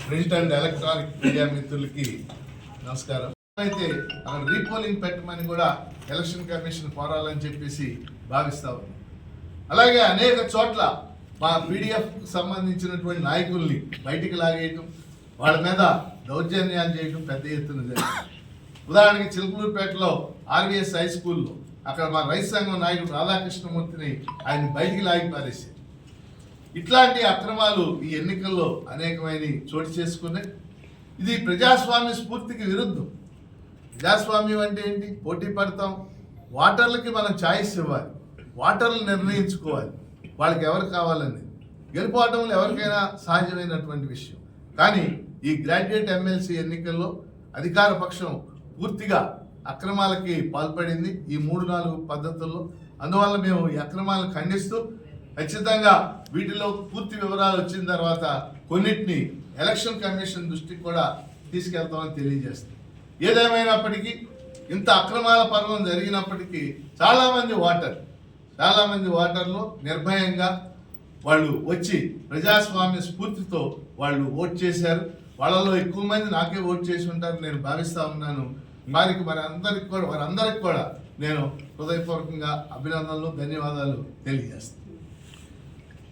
Print and electronic media మిత్రులకి నమస్కారం. అయితే అక్కడ రీపోలింగ్ పెట్టమని కూడా ఎలక్షన్ కమిషన్ కోరాలని చెప్పేసి భావిస్తా ఉంది. అలాగే అనేక చోట్ల మా పీడిఎఫ్ సంబంధించినటువంటి నాయకుల్ని బయటికి లాగేయటం, వాళ్ళ మీద దౌర్జన్యాలు చేయడం పెద్ద ఎత్తున జరిగింది. ఉదాహరణకి చిలుకలూరుపేటలో ఆర్వీఎస్ హై స్కూల్లో అక్కడ మా రైతు సంఘం నాయకుడు రాధాకృష్ణమూర్తిని ఆయన బయటికి లాగి పారేశారు. ఇట్లాంటి అక్రమాలు ఈ ఎన్నికల్లో అనేకమైన చోటు చేసుకున్నాయి. ఇది ప్రజాస్వామ్య స్ఫూర్తికి విరుద్ధం. ప్రజాస్వామ్యం అంటే ఏంటి? పోటీ పడతాం, ఓటర్లకి మనం ఛాయిస్ ఇవ్వాలి, ఓటర్లు నిర్ణయించుకోవాలి వాళ్ళకి ఎవరు కావాలని. గెలుపోవటంలో ఎవరికైనా సహజమైనటువంటి విషయం. కానీ ఈ గ్రాడ్యుయేట్ ఎమ్మెల్సీ ఎన్నికల్లో అధికార పక్షం పూర్తిగా అక్రమాలకి పాల్పడింది ఈ 3-4 పద్ధతుల్లో. అందువల్ల మేము ఈ అక్రమాలను ఖండిస్తూ ఖచ్చితంగా వీటిలో పూర్తి వివరాలు వచ్చిన తర్వాత కొన్నిటిని ఎలక్షన్ కమిషన్ దృష్టికి కూడా తీసుకెళ్తామని తెలియజేస్తాం. ఏదేమైనప్పటికీ ఇంత అక్రమాల పర్వం జరిగినప్పటికీ చాలామంది ఓటర్లు నిర్భయంగా వాళ్ళు వచ్చి ప్రజాస్వామ్య స్ఫూర్తితో వాళ్ళు ఓట్ చేశారు. వాళ్ళలో ఎక్కువ మంది నాకే ఓట్ చేసి ఉంటారు నేను భావిస్తూ ఉన్నాను. వారందరికి కూడా నేను హృదయపూర్వకంగా అభినందనలు, ధన్యవాదాలు తెలియజేస్తాను.